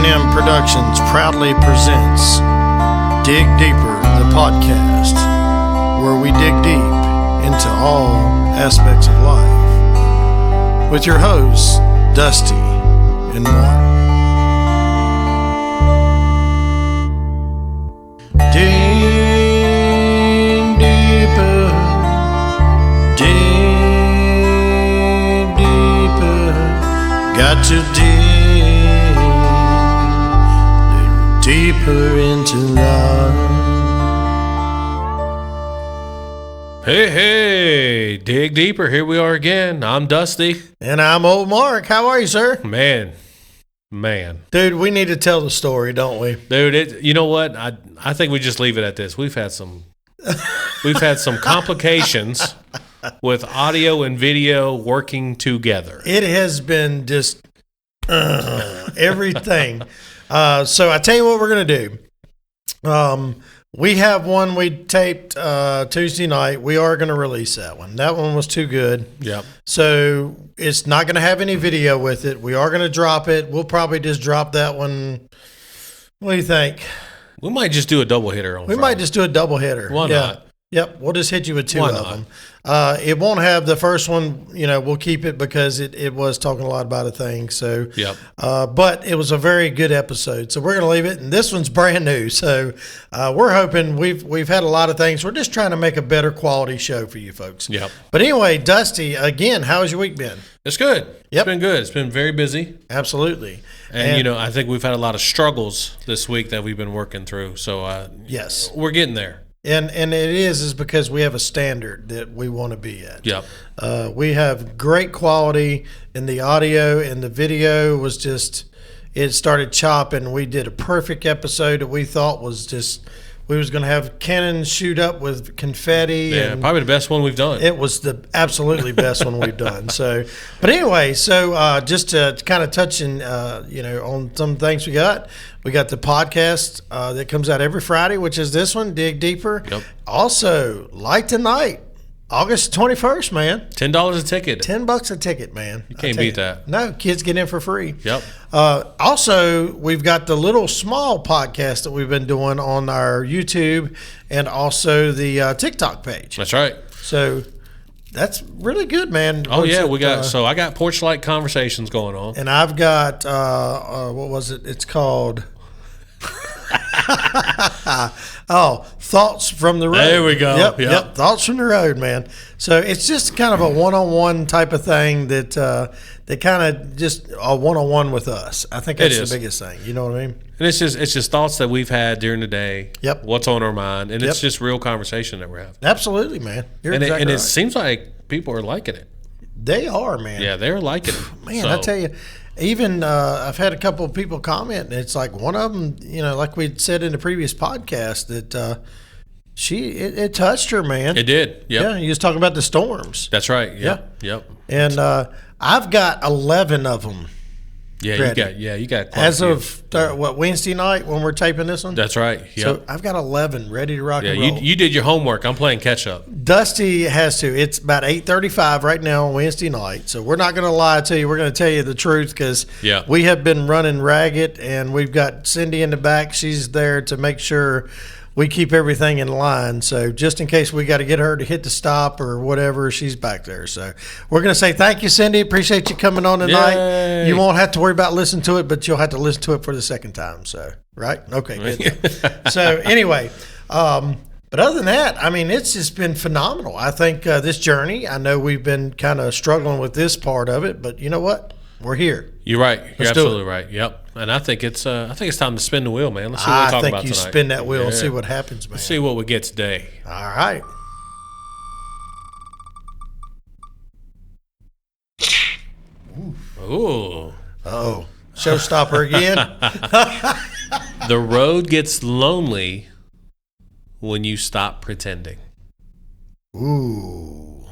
D&M Productions proudly presents Dig Deeper, the podcast, where we dig deep into all aspects of life, with your hosts, Dusty and Mark. Dig deeper, dig deeper, got to dig deeper into life. Hey, dig deeper. Here we are again. I'm Dusty. And I'm old Mark. How are you, sir? Man. Dude, we need to tell the story, don't we? Dude, you know what? I think we just leave it at this. We've had some complications with audio and video working together. It has been just everything. So I tell you what we're going to do. We have one we taped Tuesday night. We are going to release that one. That one was too good. Yep. So it's not going to have any video with it. We are going to drop it. We'll probably just drop that one. What do you think? We might just do a double hitter on Friday. We might just do a double hitter. Why not? Yep, we'll just hit you with two Why of not? them. It won't have the first one, we'll keep it because it was talking a lot about a thing. So, Yep. But it was a very good episode. So we're going to leave it. And this one's brand new. So we're hoping we've had a lot of things. We're just trying to make a better quality show for you folks. Yep. But anyway, Dusty, again, how's your week been? It's good. Yep. It's been good. It's been very busy. Absolutely. And I think we've had a lot of struggles this week that we've been working through. So, yes, we're getting there. And it is because we have a standard that we want to be at. Yep. We have great quality in the audio, and the video was just, it started chopping. We did a perfect episode that we thought was just, we was going to have cannons shoot up with confetti. Yeah, and probably the best one we've done. it was the absolutely best one we've done. So, but anyway, just to kind of touching, on some things we got the podcast that comes out every Friday, which is this one, Dig Deeper. Yep. Also, Light Tonight, August 21st, man. $10 a ticket. $10 a ticket, man. You can't beat that. No, kids get in for free. Yep. Also, we've got the little small podcast that we've been doing on our YouTube and also the TikTok page. That's right. So that's really good, man. Oh, yeah. I got Porch Light Conversations going on. And I've got, what was it? It's called... Thoughts from the Road. There we go. Yep. Thoughts from the Road, man. So it's just kind of a one-on-one type of thing that kind of just a one-on-one with us. I think that's the biggest thing. You know what I mean? And it's just thoughts that we've had during the day. Yep. What's on our mind, and it's just real conversation that we're having. Absolutely, man. You're exactly right. It seems like people are liking it. They are, man. Yeah, they're liking it. Man, I tell you. Even I've had a couple of people comment, and it's like one of them, like we said in the previous podcast, that it touched her, man. It did. Yep. Yeah, you was talking about the storms. That's right. Yep. And I've got 11 of them. Yeah, ready. you got quite as a of Wednesday night when we're taping this one. That's right. Yep. So I've got 11 ready to rock and roll. You did your homework. I'm playing catch up. Dusty has to. It's about 8:35 right now on Wednesday night. So we're not going to lie to you. We're going to tell you the truth because we have been running ragged, and we've got Cindy in the back. She's there to make sure we keep everything in line. So just in case we got to get her to hit the stop or whatever, she's back there. So we're going to say thank you, Cindy. Appreciate you coming on tonight. Yay. You won't have to worry about listening to it, but you'll have to listen to it for the second time. So, right? Okay, good. So anyway, but other than that, I mean, it's just been phenomenal. I think this journey, I know we've been kind of struggling with this part of it, but you know what? We're here. You're right. You're absolutely right. Yep. And I think it's time to spin the wheel, man. Let's see what we're talking about tonight. I think you spin that wheel and see what happens, man. Let's see what we get today. All right. Ooh. Oh, showstopper again. The road gets lonely when you stop pretending. Ooh.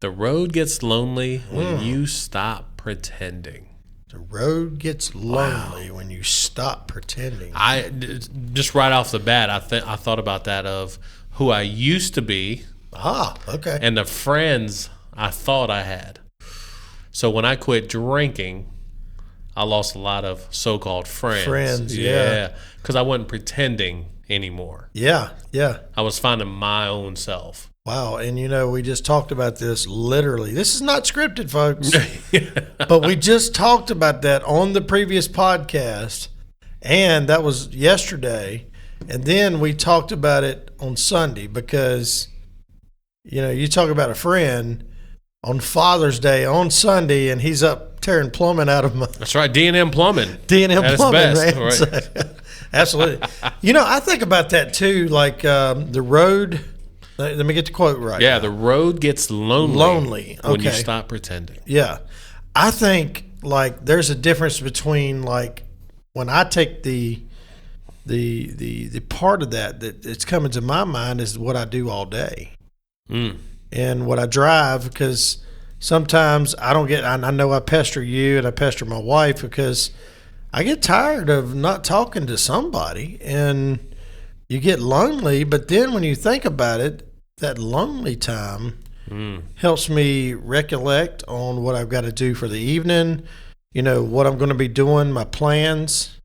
The road gets lonely when you stop pretending. The road gets lonely when you stop pretending. I just right off the bat, I thought about that of who I used to be. Okay. And the friends I thought I had. So when I quit drinking, I lost a lot of so-called friends. Friends, yeah. Because I wasn't pretending anymore. Yeah, yeah. I was finding my own self. Wow. And, we just talked about this literally. This is not scripted, folks. But we just talked about that on the previous podcast. And that was yesterday. And then we talked about it on Sunday because, you talk about a friend on Father's Day on Sunday, and he's up tearing plumbing out of my. That's right. D&M Plumbing. D&M Plumbing, best, man. right. So, absolutely. I think about that too, like the road. Let me get the quote right. Yeah, the road gets lonely when you stop pretending. Yeah. I think like there's a difference between like when I take the part of that it's coming to my mind is what I do all day. And what I drive, because sometimes I don't get, I know I pester you and I pester my wife because I get tired of not talking to somebody and you get lonely, but then when you think about it, that lonely time helps me recollect on what I've got to do for the evening, what I'm going to be doing, my plans,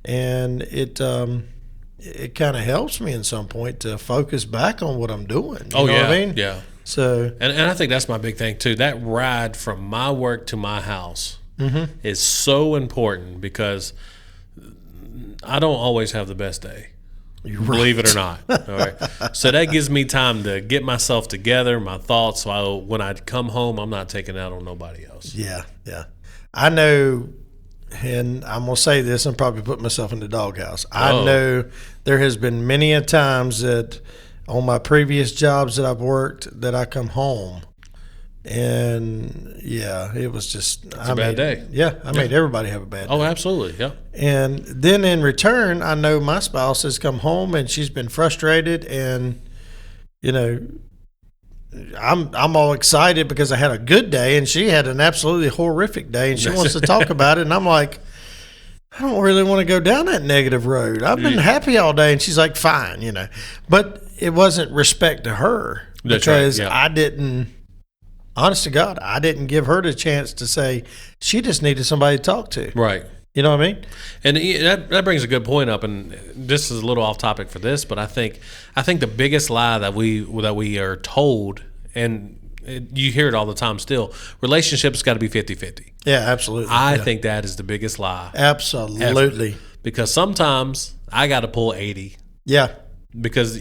and it kind of helps me in some point to focus back on what I'm doing. You know what I mean? Yeah. So, and I think that's my big thing too. That ride from my work to my house is so important because I don't always have the best day. Believe it or not. All right. So that gives me time to get myself together, my thoughts. So when I come home, I'm not taking it out on nobody else. Yeah, yeah. I know, and I'm going to say this and probably put myself in the doghouse. I know there has been many a times that on my previous jobs that I've worked that I come home and it was just a bad day. Yeah, I made everybody have a bad day. Oh, absolutely, yeah. And then in return, I know my spouse has come home and she's been frustrated, and I'm all excited because I had a good day and she had an absolutely horrific day and she wants to talk about it, and I'm like, I don't really want to go down that negative road. I've been happy all day, and she's like, fine, but it wasn't respect to her. That's because right, yeah. I didn't. Honest to God, I didn't give her the chance to say she just needed somebody to talk to. Right. You know what I mean? And that brings a good point up, and this is a little off topic for this, but I think the biggest lie that we are told, and you hear it all the time still, relationships got to be 50-50. Yeah, absolutely. I think that is the biggest lie. Absolutely. Ever. Because sometimes I got to pull 80. Yeah. Because,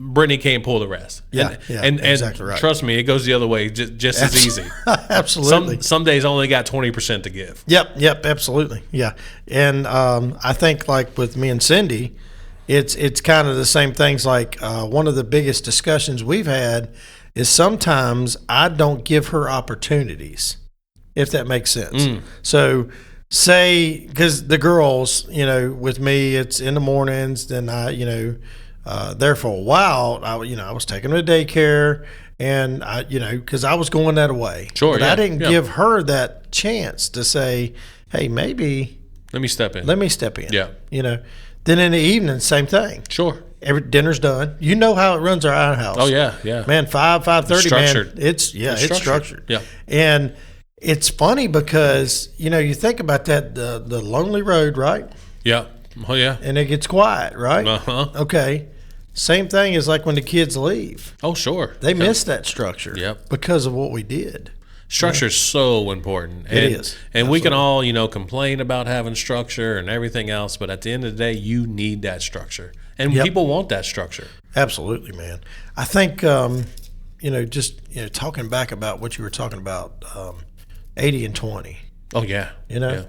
Brittany can't pull the rest. Yeah, and exactly right. Trust me, it goes the other way just as easy. Absolutely. Some days I only got 20% to give. Yep, absolutely. Yeah. And I think like with me and Cindy, it's kind of the same things. Like one of the biggest discussions we've had is sometimes I don't give her opportunities, if that makes sense. So say, because the girls, with me, it's in the mornings, then I, there for a while, I was taking her to daycare, and because I was going that way. Sure, but I didn't give her that chance to say, hey, maybe let me step in. Yeah. Then in the evening, same thing. Sure. Every dinner's done. You know how it runs our house. Oh yeah. Man, 5:30. Structured. Man, it's structured. Yeah. And it's funny because you think about that the lonely road, right? Yeah. Oh yeah. And it gets quiet, right? Okay. Same thing is like when the kids leave. Oh sure. They miss that structure. Yep. Because of what we did. Structure is so important. It is. And we can all, complain about having structure and everything else, but at the end of the day, you need that structure. And people want that structure. Absolutely, man. I think, talking back about what you were talking about, 80 and 20. Oh, yeah. Yeah.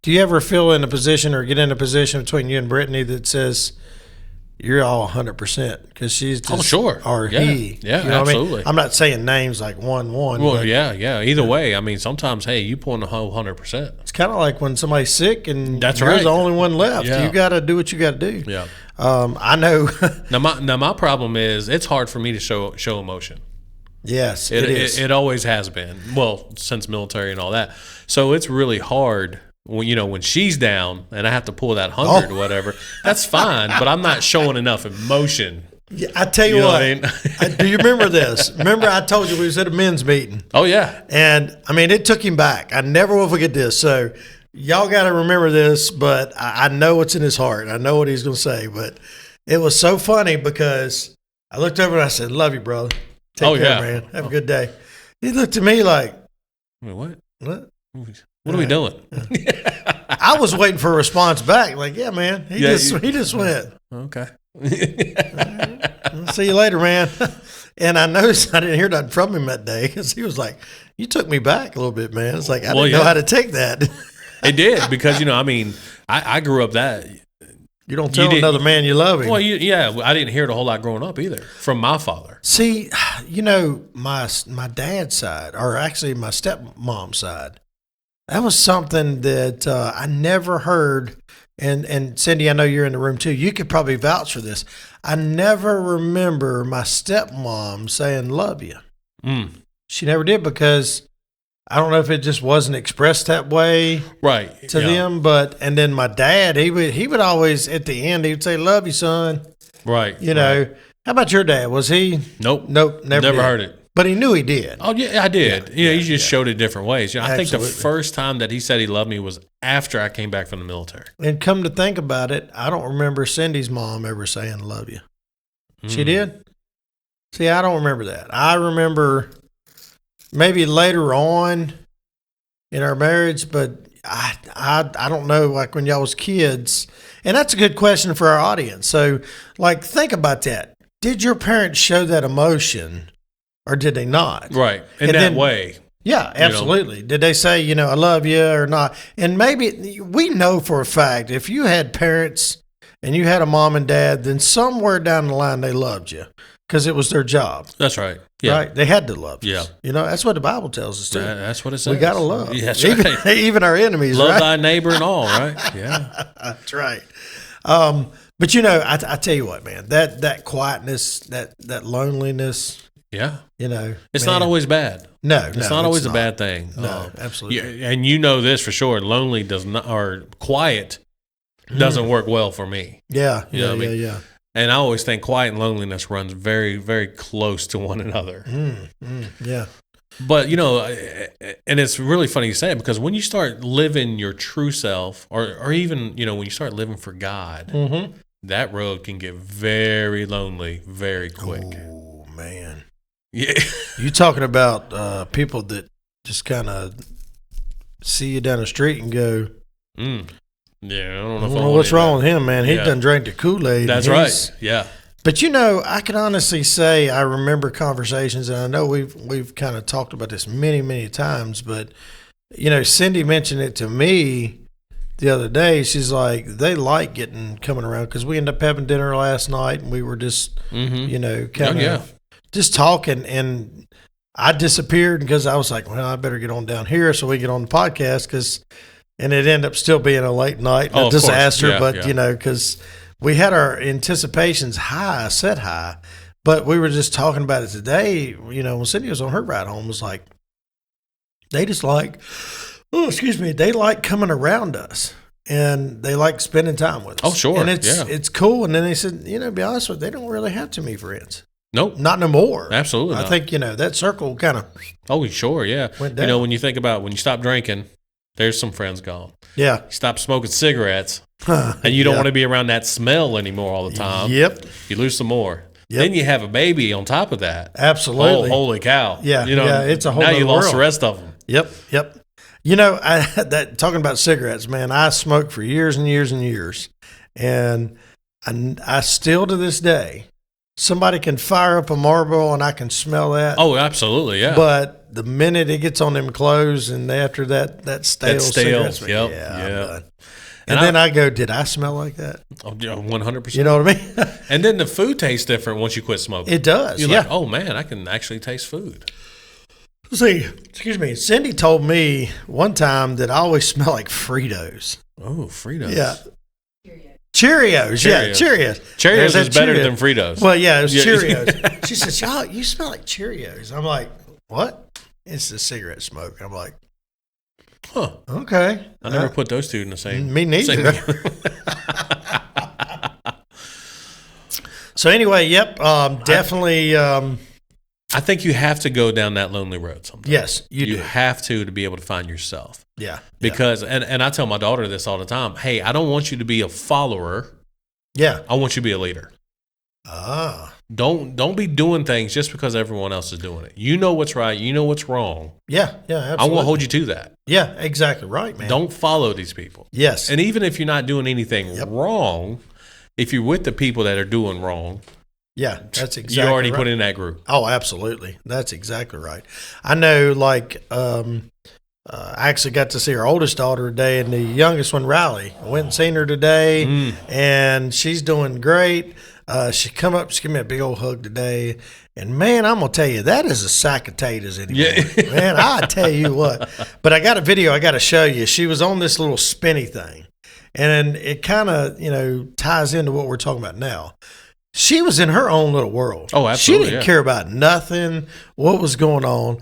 Do you ever feel in a position or get in a position between you and Brittany that says you're all 100% because she's just, sure. Or yeah. he. Yeah, you know absolutely. What I mean? I'm not saying names like 1-1. Well, yeah. Either way, I mean, sometimes, hey, you pulling the whole 100%. It's kind of like when somebody's sick and that's you're right. the only one left. Yeah. You got to do what you got to do. Yeah. I know. Now my problem is it's hard for me to show emotion. Yes, it is. It always has been. Well, since military and all that. So it's really hard when she's down and I have to pull that 100 or whatever. That's fine, but I'm not showing enough emotion. Yeah, I tell you what. What I mean? Do you remember this? Remember I told you we was at a men's meeting? Oh yeah. And I mean, it took him back. I never will forget this. So, y'all got to remember this, but I know what's in his heart. I know what he's going to say, but it was so funny because I looked over and I said, "Love you, brother. Take care, man. Have a good day." He looked at me like, "Wait, what? What? What are we doing?" I was waiting for a response back. Like, yeah, man. He just went, "Okay. I'll see you later, man." And I noticed I didn't hear nothing from him that day because he was like, "You took me back a little bit, man." It's like, I didn't know how to take that. It did because, I mean, I grew up that. You don't tell another man you love him. Well, I didn't hear it a whole lot growing up either from my father. See, my dad's side, or actually my stepmom's side, that was something that I never heard. And Cindy, I know you're in the room too. You could probably vouch for this. I never remember my stepmom saying "love you." She never did because I don't know if it just wasn't expressed that way, right, to them. And then my dad, he would always at the end he would say, "Love you, son." Right. How about your dad? Was he? Nope, never heard it. But he knew he did. Oh yeah, I did. He just showed it different ways. I think the first time that he said he loved me was after I came back from the military. And come to think about it, I don't remember Cindy's mom ever saying "love you." She did? See, I don't remember that. I remember maybe later on in our marriage, but I don't know, like when y'all was kids. And that's a good question for our audience. So, like, think about that. Did your parents show that emotion or did they not? Right. In that way. Yeah, absolutely. Did they say, "I love you" or not? And maybe we know for a fact if you had parents and you had a mom and dad, then somewhere down the line they loved you because it was their job. That's right. Yeah. Right? They had to love us. Yeah. That's what the Bible tells us too. That's what it says. We got to love. Yeah, that's right. Even our enemies, love right? thy neighbor and all, right? Yeah. That's right. But I tell you what, man, that quietness, that loneliness. Yeah. It's not always bad. No, it's not always a bad thing. No, absolutely. And this for sure. Lonely does not, or quiet doesn't work well for me. Yeah. Yeah. And I always think quiet and loneliness runs very, very close to one another. Yeah. But, and it's really funny you say it because when you start living your true self or even, when you start living for God, that road can get very lonely very quick. Oh, man. Yeah. You talking about people that just kind of see you down the street and go, yeah, I don't know what's wrong with him, man. He done drank the Kool-Aid. That's right. Yeah. But I can honestly say I remember conversations, and I know we've kind of talked about this many, many times, but Cindy mentioned it to me the other day. She's like, they like coming around because we ended up having dinner last night, and we were just kind of just talking, and I disappeared because I was like, well, I better get on down here so we get on the podcast and it ended up still being a late night, a disaster, because we had our anticipations set high, but we were just talking about it today. When Cindy was on her ride home, was like, they just like, they like coming around us and they like spending time with us. Oh, sure. And it's cool. And then they said, to be honest with you, they don't really have too many friends. Nope. Not no more. Absolutely. I think, that circle kind of. Oh, sure. Yeah. Went down. When you think about when you stop drinking, there's some friends gone. Yeah. You stop smoking cigarettes and you don't want to be around that smell anymore all the time. Yep. You lose some more. Yep. Then you have a baby on top of that. Absolutely. Oh, holy cow. Yeah. It's a whole now other you lost world. The rest of them. Yep. Talking about cigarettes, man, I smoked for years and years and years. And I still to this day, somebody can fire up a Marlboro and I can smell that. Oh, absolutely, yeah. But the minute it gets on them clothes and after that stale cigarettes, yep, yeah. And then I go, did I smell like that? Oh, 100%. You know what I mean? And then the food tastes different once you quit smoking. It does. You're like, oh man, I can actually taste food. See, excuse me. Cindy told me one time that I always smell like Fritos. Oh, Fritos. Yeah. Cheerios. Yeah, Cheerios. Cheerios is better than Fritos. Well, yeah, it was Cheerios. She says, "Y'all, you smell like Cheerios." I'm like, "What?" It's the cigarette smoke. I'm like, huh. Okay. I never put those two in the same. Me neither. So anyway, yep, definitely. I think you have to go down that lonely road sometimes. Yes, you do. You have to be able to find yourself. Yeah. Because and I tell my daughter this all the time. Hey, I don't want you to be a follower. Yeah. I want you to be a leader. Don't be doing things just because everyone else is doing it. You know what's right. You know what's wrong. Yeah, absolutely. I want to hold you to that. Yeah, exactly right, man. Don't follow these people. Yes. And even if you're not doing anything wrong, if you're with the people that are doing wrong, yeah, that's exactly you're already right. put in that group. Oh, absolutely. That's exactly right. I know, like, I actually got to see our oldest daughter today and the youngest one, Riley. I went and seen her today, and she's doing great. She come up, she gave me a big old hug today, and man, I'm gonna tell you, that is a sack of potatoes anymore. Yeah. Man, I tell you what. But I got a video I got to show you. She was on this little spinny thing, and it kind of ties into what we're talking about now. She was in her own little world. Oh, absolutely. She didn't care about nothing, what was going on.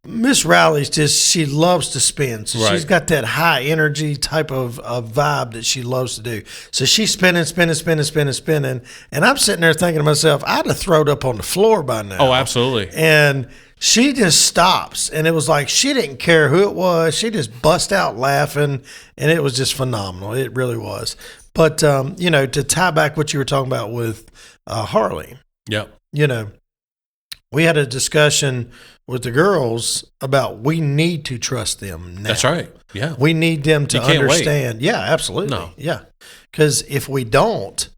Miss Riley's she loves to spin. So she's got that high energy type of vibe that she loves to do. So she's spinning. And I'm sitting there thinking to myself, I'd have thrown up on the floor by now. Oh, absolutely. And she just stops. And it was like she didn't care who it was. She just bust out laughing. And it was just phenomenal. It really was. But, to tie back what you were talking about with Harley. Yep. We had a discussion with the girls about we need to trust them now. That's right. Yeah. We need them to understand. Wait. Yeah, absolutely. No. Yeah. Because if we don't,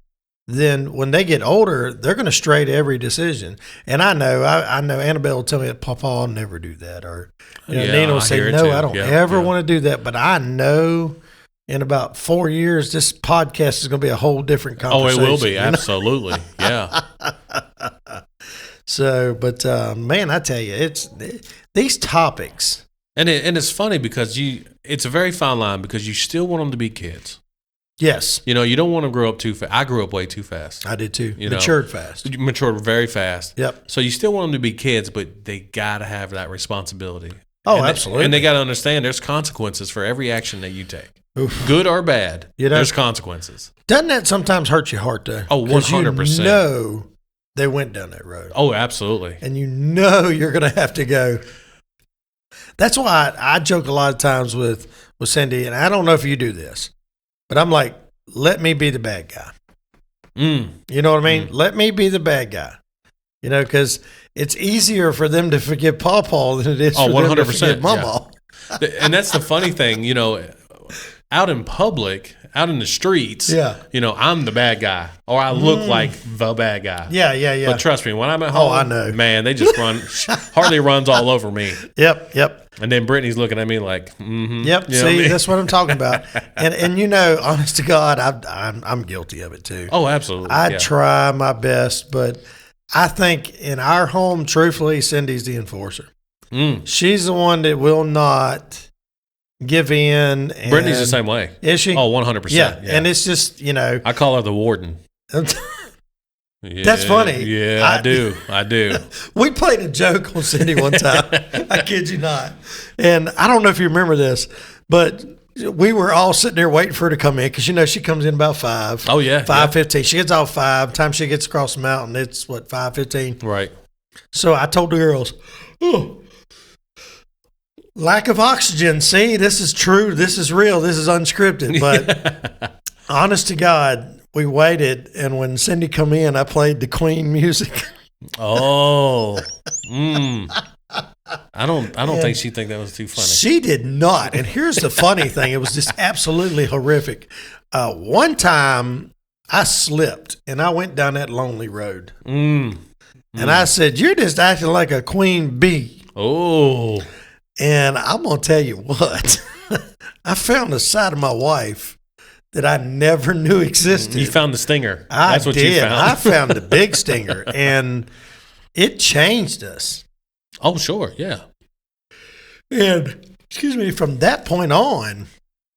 then when they get older, they're going to stray to every decision. And I know Annabelle will tell me that Papa, I'll never do that. Or Nina will say, no, I don't ever want to do that. But I know in about 4 years, this podcast is going to be a whole different conversation. Oh, it will be. Absolutely. Yeah. So, but man, I tell you, it's these topics, and it's funny because it's a very fine line because you still want them to be kids. Yes, you don't want to grow up too fast. I grew up way too fast. I did too. Matured fast. Matured very fast. Yep. So you still want them to be kids, but they got to have that responsibility. Oh, absolutely. And they got to understand there's consequences for every action that you take. Oof. Good or bad, there's consequences. Doesn't that sometimes hurt your heart though? Oh, 100%. They went down that road. Oh, absolutely. And you're going to have to go. That's why I joke a lot of times with Cindy, and I don't know if you do this, but I'm like, let me be the bad guy. You know what I mean? Let me be the bad guy. Because it's easier for them to forgive Pawpaw than it is for 100%, them to forgive Mama. Yeah. And that's the funny thing, out in public, out in the streets, I'm the bad guy, or I look like the bad guy. Yeah. But trust me, when I'm at home, I know. Man, they just run. Harley runs all over me. Yep. And then Brittany's looking at me like, Yep. See, that's what I'm talking about. And honest to God, I'm guilty of it too. Oh, absolutely. I try my best, but I think in our home, truthfully, Cindy's the enforcer. She's the one that will not give in. And Brittany's the same way. Is she? Oh, 100%. Yeah. And it's just, I call her the warden. That's funny. Yeah, I do. We played a joke on Cindy one time. I kid you not. And I don't know if you remember this, but we were all sitting there waiting for her to come in because, she comes in about 5. Oh, yeah. 5:15. She gets off 5. Time she gets across the mountain, it's 5:15? Right. So I told the girls, lack of oxygen. See, this is true. This is real. This is unscripted. But honest to God, we waited, and when Cindy come in, I played the Queen music. Oh, I don't think she think that was too funny. She did not. And here's the funny thing: it was just absolutely horrific. One time, I slipped and I went down that lonely road, and I said, "You're just acting like a queen bee." Oh. And I'm going to tell you what, I found a side of my wife that I never knew existed. You found the stinger. That's what you found. I found the big stinger, and it changed us. Oh, sure. Yeah. And, from that point on,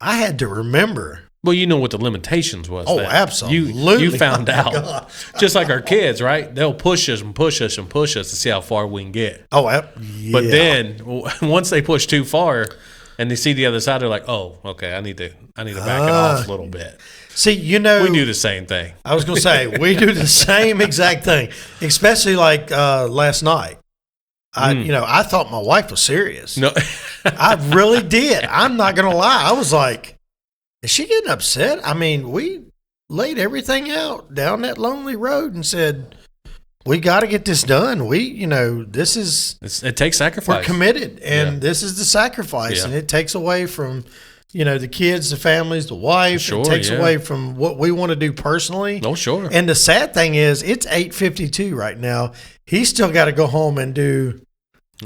I had to remember. Well, you know what the limitations was. Oh, absolutely. You found out. Just like our kids, right? They'll push us and push us and push us to see how far we can get. Oh, yeah. But then once they push too far and they see the other side, they're like, "Oh, okay, I need to back it off a little bit." See, we do the same thing. I was going to say we do the same exact thing, especially like last night. I thought my wife was serious. No, I really did. I'm not going to lie. I was like, is she getting upset? I mean, we laid everything out down that lonely road and said, we got to get this done. This is... It takes sacrifice. We're committed, and this is the sacrifice, and it takes away from, the kids, the families, the wife. Sure, it takes away from what we want to do personally. Oh, sure. And the sad thing is, it's 8:52 right now. He's still got to go home and do...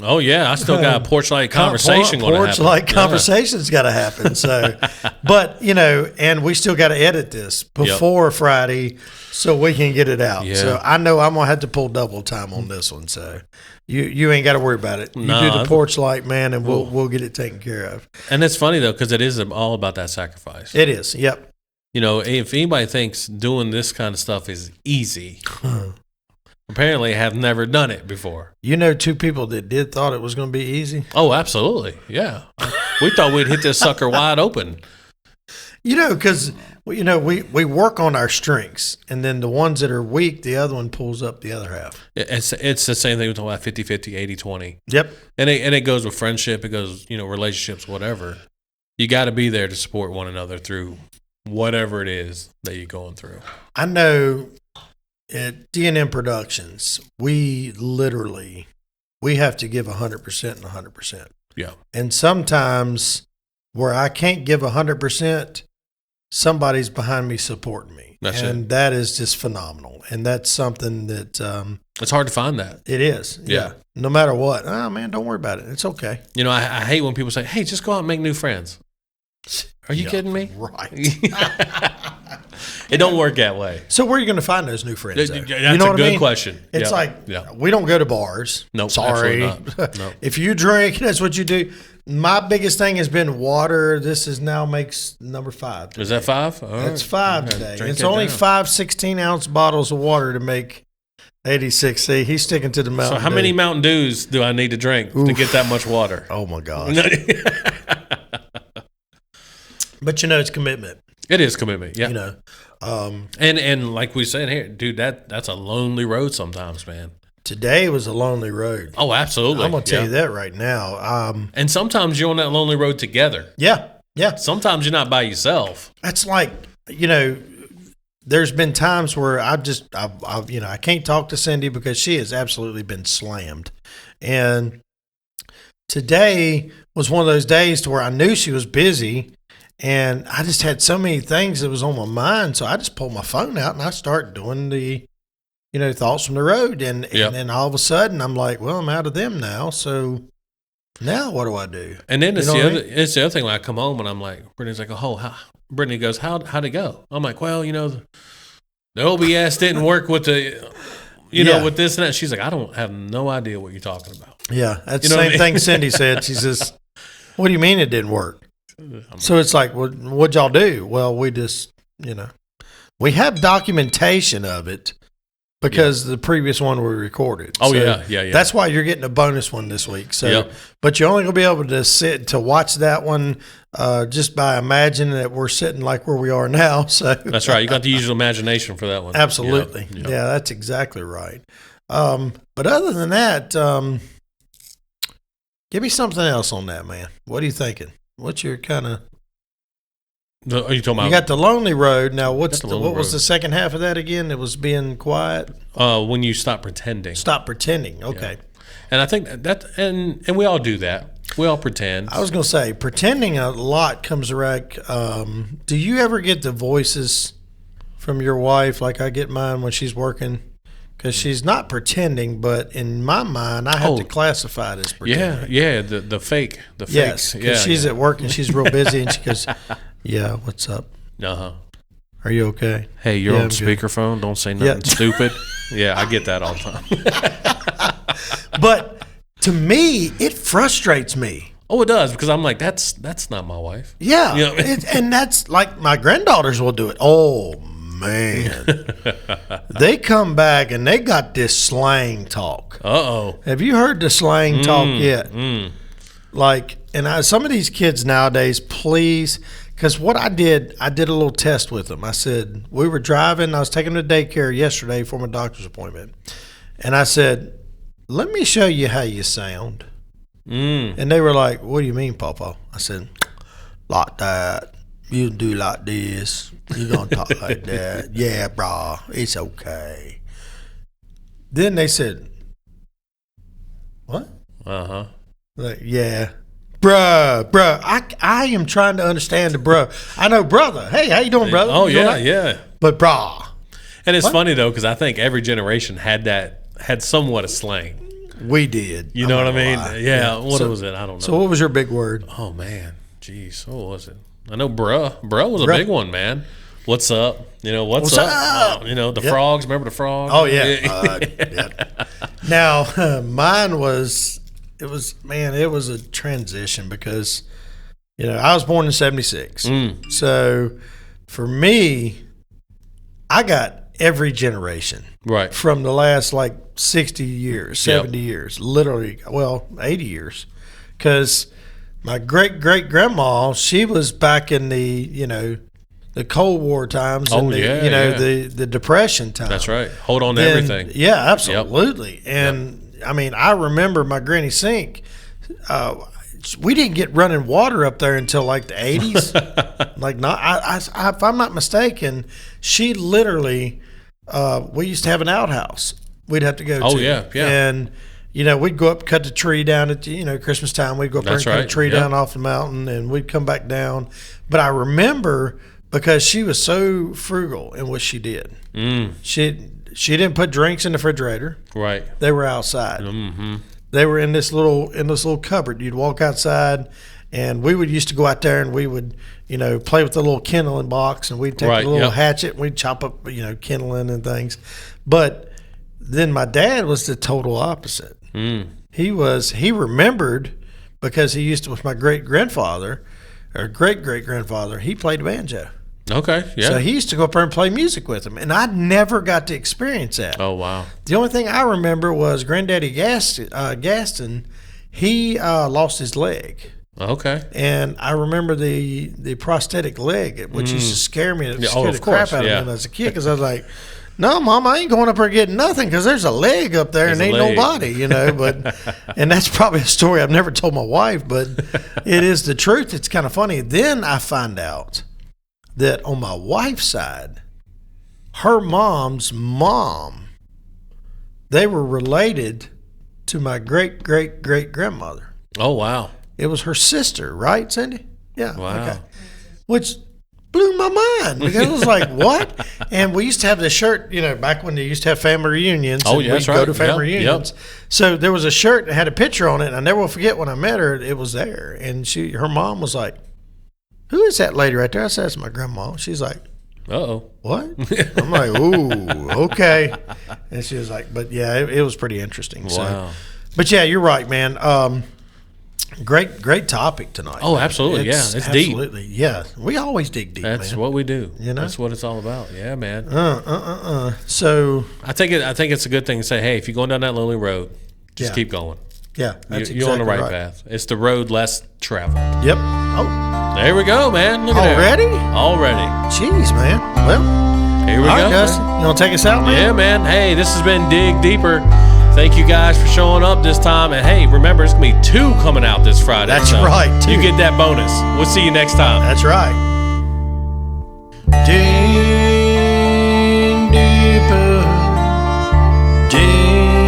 Oh, yeah. I still got a porch-light conversation going to happen. Porch-light conversation's got to happen. So, but, and we still got to edit this before Friday so we can get it out. Yeah. So I know I'm going to have to pull double time on this one. So you ain't got to worry about it. You do the porch light, man, and we'll get it taken care of. And it's funny, though, because it is all about that sacrifice. It is. Yep. If anybody thinks doing this kind of stuff is easy... Apparently have never done it before. Two people that thought it was going to be easy? Oh, absolutely. Yeah. We thought we'd hit this sucker wide open. Because, we work on our strengths, and then the ones that are weak, the other one pulls up the other half. It's the same thing we talk about 50-50, 80-20. Yep. And it goes with friendship. It goes, relationships, whatever. You got to be there to support one another through whatever it is that you're going through. I know... At D&M Productions, we have to give 100% and 100%. Yeah. And sometimes where I can't give 100%, somebody's behind me supporting me. That is just phenomenal. And that's something that... it's hard to find that. It is. Yeah. No matter what. Oh, man, don't worry about it. It's okay. I hate when people say, hey, just go out and make new friends. Are you kidding me? Right. It don't work that way. So where are you going to find those new friends? That's a good question. It's we don't go to bars. Nope, sorry. Nope. If you drink, that's what you do. My biggest thing has been water. This is now makes number 5 today. Is that 5? That's 5 today. It's only 5 16-ounce bottles of water to make 86. See, he's sticking to the Mountain So how many Mountain Dews do I need to drink to get that much water? Oh, my gosh. But, it's commitment. It is commitment, yeah. And like we said here, dude, that's a lonely road sometimes, man. Today was a lonely road. Oh, absolutely. I'm going to tell you that right now. And sometimes you're on that lonely road together. Yeah, yeah. Sometimes you're not by yourself. That's like, there's been times where I can't talk to Cindy because she has absolutely been slammed. And today was one of those days to where I knew she was busy. And I just had so many things that was on my mind, so I just pulled my phone out and I started doing the, thoughts from the road. And then all of a sudden I'm like, well, I'm out of them now. So now what do I do? And then it's the other thing when I come home and I'm like, Brittany's like, Brittany goes, how'd it go? I'm like, well, the OBS didn't work with the, with this and that. She's like, I don't have no idea what you're talking about. Yeah, that's the same thing Cindy said. She says, what do you mean it didn't work? So it's like, what'd y'all do? Well, we just, we have documentation of it because the previous one we recorded. Oh, so yeah. That's why you're getting a bonus one this week. So, but you're only going to be able to sit to watch that one just by imagining that we're sitting like where we are now. So that's right. You got to use your imagination for that one. Absolutely. Yeah, that's exactly right. But other than that, give me something else on that, man. What are you thinking? What's your kind of... Are you talking about? You got the lonely road. Now, what was the second half of that again? It was being quiet? When you stop pretending. Stop pretending. Okay. Yeah. And I think that, and we all do that. We all pretend. I was going to say, pretending a lot comes around. Do you ever get the voices from your wife like I get mine when she's working? Because she's not pretending, but in my mind, I have to classify it as pretending. Yeah, the fake, the fake. Yes, because she's at work and she's real busy, and she goes, "Yeah, what's up? Are you okay? Hey, you're on speakerphone. Don't say nothing stupid." Yeah, I get that all the time. But to me, it frustrates me. Oh, it does, because I'm like, that's not my wife. Yeah, and that's like my granddaughters will do it. Oh man, they come back and they got this slang talk. Have you heard the slang talk yet? Like, and some of these kids nowadays, please, because what I did a little test with them. I said, we were driving, I was taking them to daycare yesterday for my doctor's appointment, and I said, let me show you how you sound. And they were like, what do you mean, Papa? I said, like that. You do like this. You don't talk like that. Yeah, brah, it's okay. Then they said, what? Like, yeah. Bruh. I am trying to understand the bruh. I know brother. Hey, how you doing, brother? Oh, you yeah. But brah. And it's funny, though, because I think every generation had somewhat of slang. We did. You know what I mean? Yeah. What was it? I don't know. So what was your big word? Oh, man. Jeez. What was it? I know bruh. Bruh was a big one, man. What's up? What's up? The frogs. Remember the frogs? Oh, yeah. Yeah. Now, mine was, it was a transition because, I was born in 76. So for me, I got every generation. Right. From the last 60 years, 70 years, literally, 80 years. Because my great-great-grandma, she was back in the Cold War times and the Depression times. That's right. Hold on to everything. Yeah, absolutely. Yep. And, I mean, I remember my granny sink, we didn't get running water up there until the 80s. If I'm not mistaken, she literally, we used to have an outhouse we'd have to go to. Oh, yeah. And, we'd go up, cut the tree down at, Christmas time. We'd go up there and cut a tree down off the mountain, and we'd come back down. But I remember because she was so frugal in what she did. She didn't put drinks in the refrigerator. Right. They were outside. They were in this little cupboard. You'd walk outside, and we would used to go out there and we would, play with the little kindling box, and we'd take a little hatchet and we'd chop up, kindling and things. But then my dad was the total opposite. He remembered because he used to, with my great-grandfather or great-great-grandfather, he played banjo. Okay, yeah. So he used to go up there and play music with him, and I never got to experience that. Oh, wow. The only thing I remember was Granddaddy Gaston, he lost his leg. Okay. And I remember the prosthetic leg, which used to scare me. It scared the crap out of me when I was a kid, because I was like, no, Mom, I ain't going up there getting nothing because there's a leg up there and ain't nobody, But and that's probably a story I've never told my wife, but it is the truth. It's kind of funny. Then I find out that on my wife's side, her mom's mom, they were related to my great-great-great-grandmother. Oh, wow. It was her sister, right, Cindy? Yeah. Wow. Okay. Which blew my mind because it was like, what? And we used to have this shirt, back when they used to have family reunions. Oh, yeah, that's right. Go to family reunions. So there was a shirt that had a picture on it, and I never will forget when I met her, it was there. And her mom was like, who is that lady right there? I said, that's my grandma. She's like, uh-oh. What? I'm like, ooh, okay. And she was like, but yeah, it was pretty interesting. Wow. So, but yeah, you're right, man. Great topic tonight. Oh, absolutely. It's deep. Absolutely. Yeah. We always dig deep, That's man. what we do. That's what it's all about. Yeah, man. So I think it's a good thing to say, hey, if you're going down that lonely road, just keep going. Yeah, that's you're on the right path. It's the road less traveled. Yep. Oh, there we go, man. Look at already? Already. Jeez, man. Well, here we all go. Right, Dustin. You want to take us out, man? Yeah, man. Hey, this has been Dig Deeper. Thank you guys for showing up this time. And hey, remember, it's going to be 2 coming out this Friday. That's right. 2. You get that bonus. We'll see you next time. That's right. Dig deeper. Dig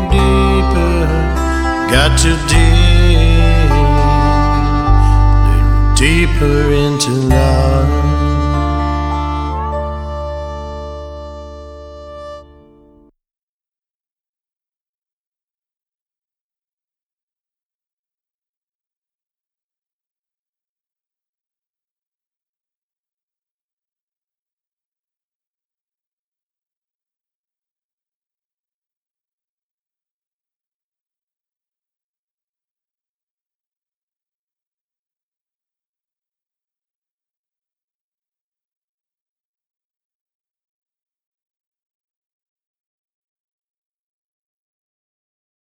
deeper. Got to dig deeper into love.